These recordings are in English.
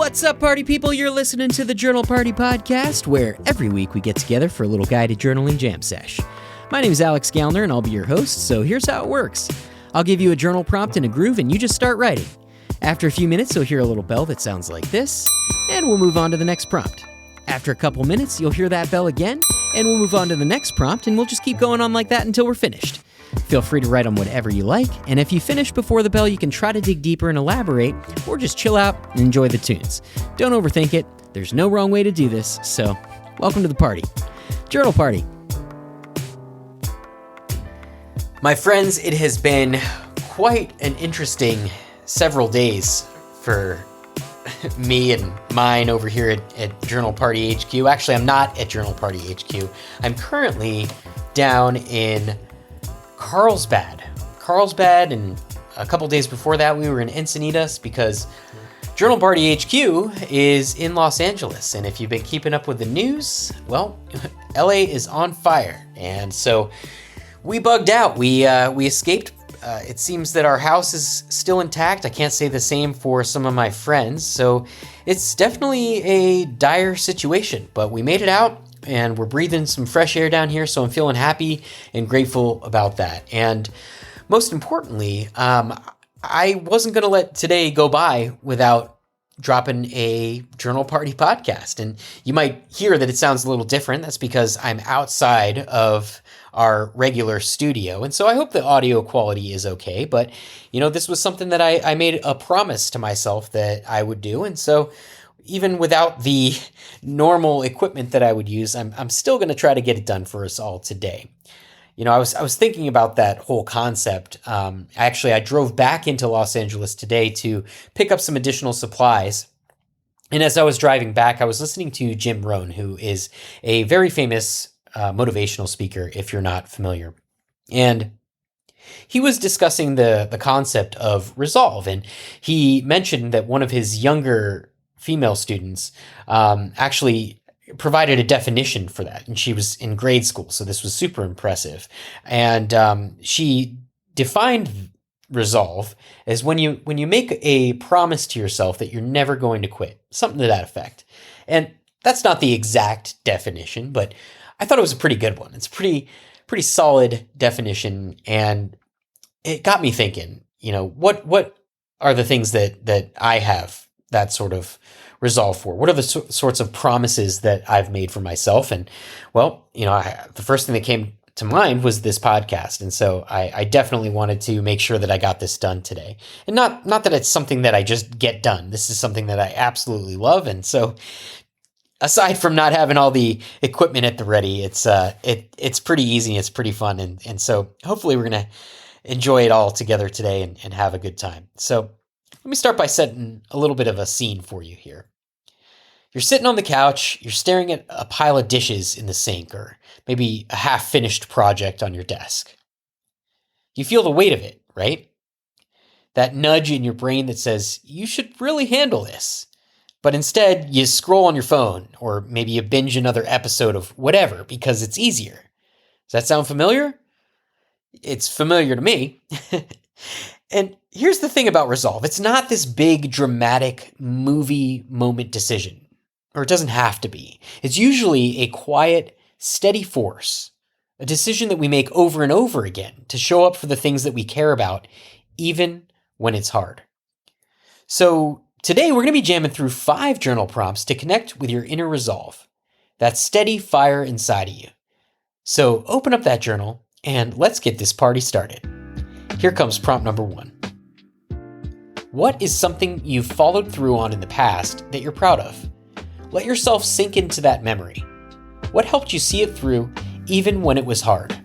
What's up, party people? You're listening to the Journal Party Podcast, where every week we get together for a little guided journaling jam sesh. My name is Alex Gallner, and I'll be your host, so here's how it works. I'll give you a journal prompt and a groove, and you just start writing. After a few minutes, you'll hear a little bell that sounds like this, and we'll move on to the next prompt. After a couple minutes, you'll hear that bell again, and we'll move on to the next prompt, and we'll just keep going on like that until we're finished. Feel free to write on whatever you like, and if you finish before the bell, you can try to dig deeper and elaborate, or just chill out and enjoy the tunes. Don't overthink it. There's no wrong way to do this, so welcome to the party. Journal Party. My friends, it has been quite an interesting several days for me and mine over here at Journal Party HQ. Actually, I'm not at Journal Party HQ. I'm currently down in Carlsbad, and a couple days before that we were in Encinitas because Journal Party HQ is in Los Angeles, and if you've been keeping up with the news, well, LA is on fire, and so we bugged out. We escaped. It seems that our house is still intact. I can't say the same for some of my friends, so it's definitely a dire situation, but we made it out. And we're breathing some fresh air down here, so I'm feeling happy and grateful about that. And most importantly, I wasn't going to let today go by without dropping a Journal Party podcast. And you might hear that it sounds a little different. That's because I'm outside of our regular studio. And so I hope the audio quality is okay. But, you know, this was something that I made a promise to myself that I would do. And so even without the normal equipment that I would use, I'm still going to try to get it done for us all today. You know, I was thinking about that whole concept. I drove back into Los Angeles today to pick up some additional supplies. And as I was driving back, I was listening to Jim Rohn, who is a very famous motivational speaker, if you're not familiar. And he was discussing the concept of resolve. And he mentioned that one of his younger female students actually provided a definition for that. And she was in grade school, so this was super impressive. And she defined resolve as when you make a promise to yourself that you're never going to quit, something to that effect. And that's not the exact definition, but I thought it was a pretty good one. It's a pretty solid definition, and it got me thinking, you know, what are the things that I have that sort of resolve for? What are the sorts of promises that I've made for myself? And well, you know, the first thing that came to mind was this podcast. And so I definitely wanted to make sure that I got this done today. And not that it's something that I just get done. This is something that I absolutely love. And so aside from not having all the equipment at the ready, it's pretty easy. It's pretty fun. And so hopefully we're going to enjoy it all together today and have a good time. So let me start by setting a little bit of a scene for you here. You're sitting on the couch, you're staring at a pile of dishes in the sink, or maybe a half-finished project on your desk. You feel the weight of it, right? That nudge in your brain that says, you should really handle this. But instead, you scroll on your phone, or maybe you binge another episode of whatever because it's easier. Does that sound familiar? It's familiar to me. And here's the thing about resolve. It's not this big, dramatic movie moment decision, or it doesn't have to be. It's usually a quiet, steady force, a decision that we make over and over again to show up for the things that we care about, even when it's hard. So today we're going to be jamming through 5 journal prompts to connect with your inner resolve, that steady fire inside of you. So open up that journal and let's get this party started. Here comes prompt number 1. What is something you've followed through on in the past that you're proud of? Let yourself sink into that memory. What helped you see it through even when it was hard?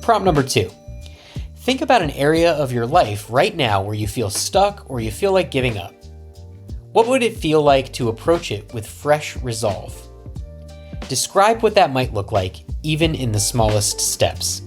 Prompt number 2. Think about an area of your life right now where you feel stuck or you feel like giving up. What would it feel like to approach it with fresh resolve? Describe what that might look like, even in the smallest steps.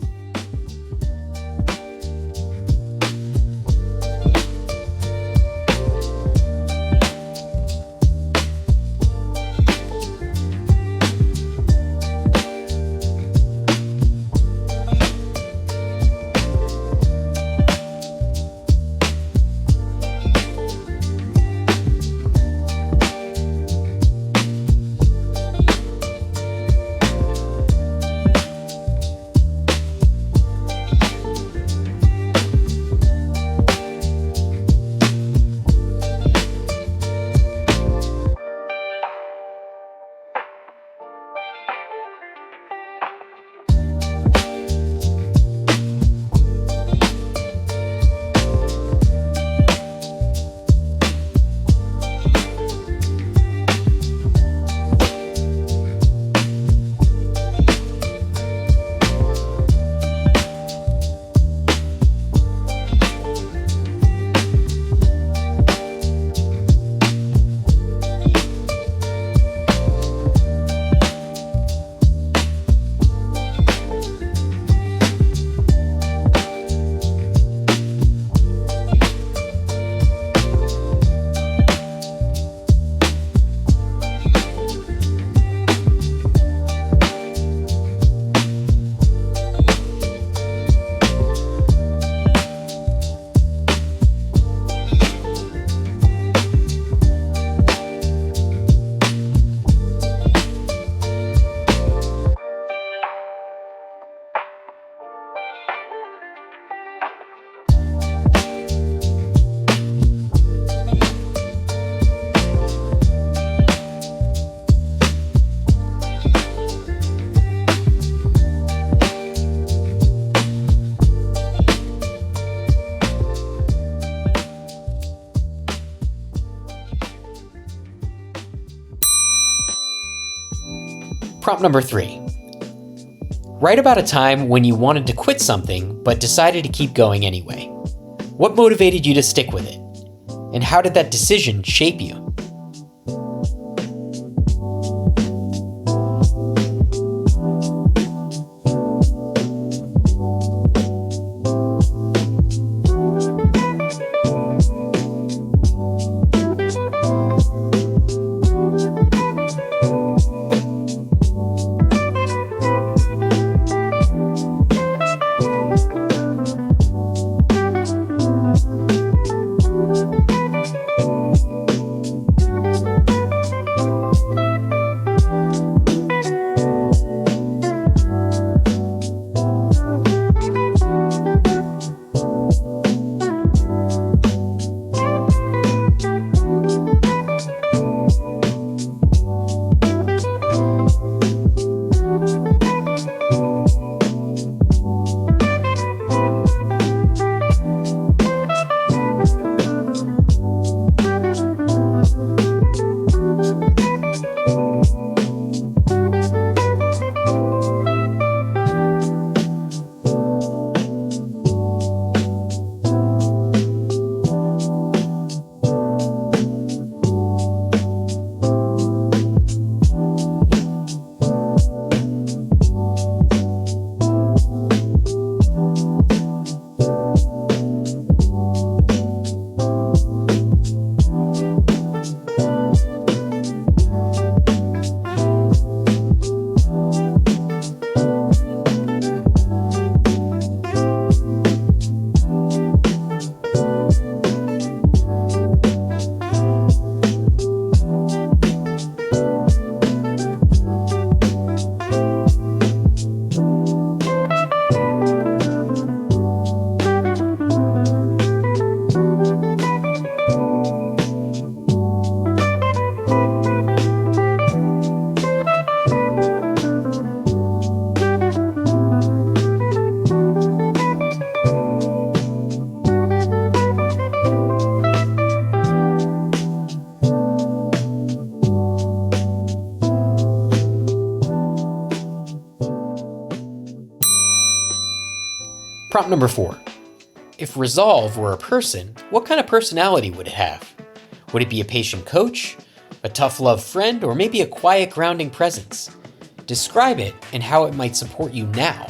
Prompt number 3. Write about a time when you wanted to quit something but decided to keep going anyway. What motivated you to stick with it? And how did that decision shape you? Prompt number 4. If resolve were a person, what kind of personality would it have? Would it be a patient coach, a tough love friend, or maybe a quiet grounding presence? Describe it and how it might support you now.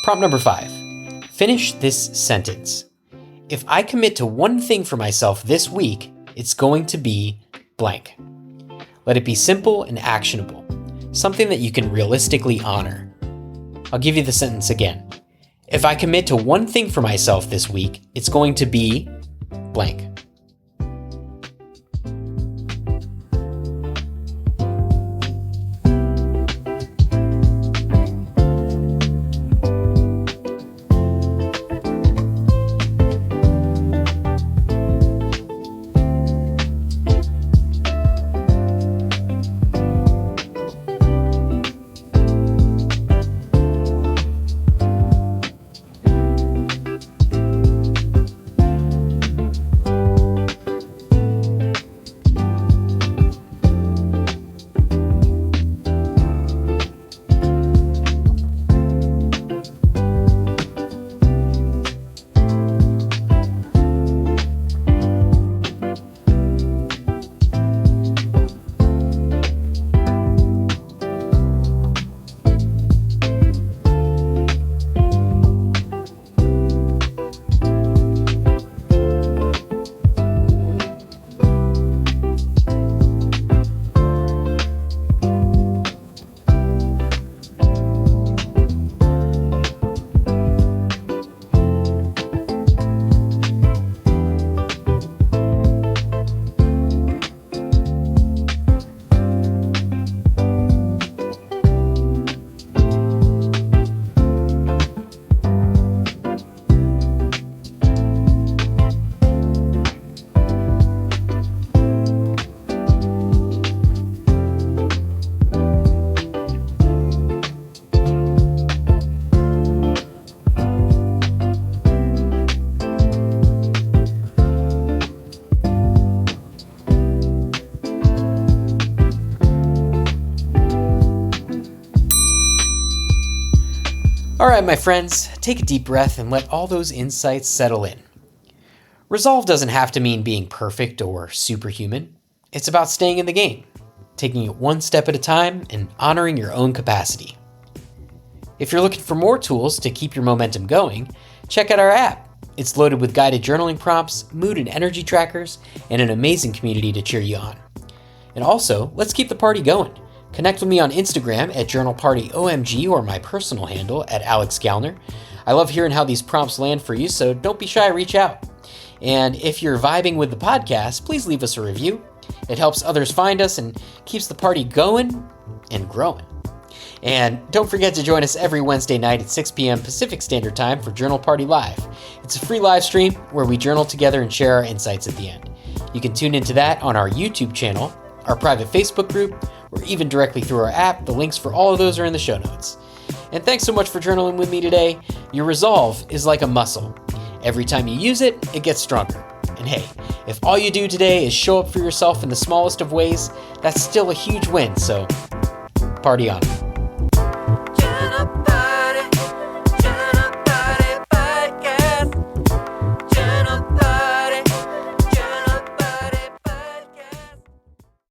Prompt number 5. Finish this sentence. If I commit to one thing for myself this week, it's going to be blank. Let it be simple and actionable, something that you can realistically honor. I'll give you the sentence again. If I commit to one thing for myself this week, it's going to be blank. All right, my friends, take a deep breath and let all those insights settle in. Resolve doesn't have to mean being perfect or superhuman. It's about staying in the game, taking it one step at a time, and honoring your own capacity. If you're looking for more tools to keep your momentum going, check out our app. It's loaded with guided journaling prompts, mood and energy trackers, and an amazing community to cheer you on. And also, let's keep the party going. Connect with me on Instagram at JournalPartyOMG or my personal handle at Alex Gallner. I love hearing how these prompts land for you, so don't be shy, reach out. And if you're vibing with the podcast, please leave us a review. It helps others find us and keeps the party going and growing. And don't forget to join us every Wednesday night at 6 p.m. Pacific Standard Time for Journal Party Live. It's a free live stream where we journal together and share our insights at the end. You can tune into that on our YouTube channel, our private Facebook group, or even directly through our app. The links for all of those are in the show notes. And thanks so much for journaling with me today. Your resolve is like a muscle. Every time you use it, it gets stronger. And hey, if all you do today is show up for yourself in the smallest of ways, that's still a huge win, so party on.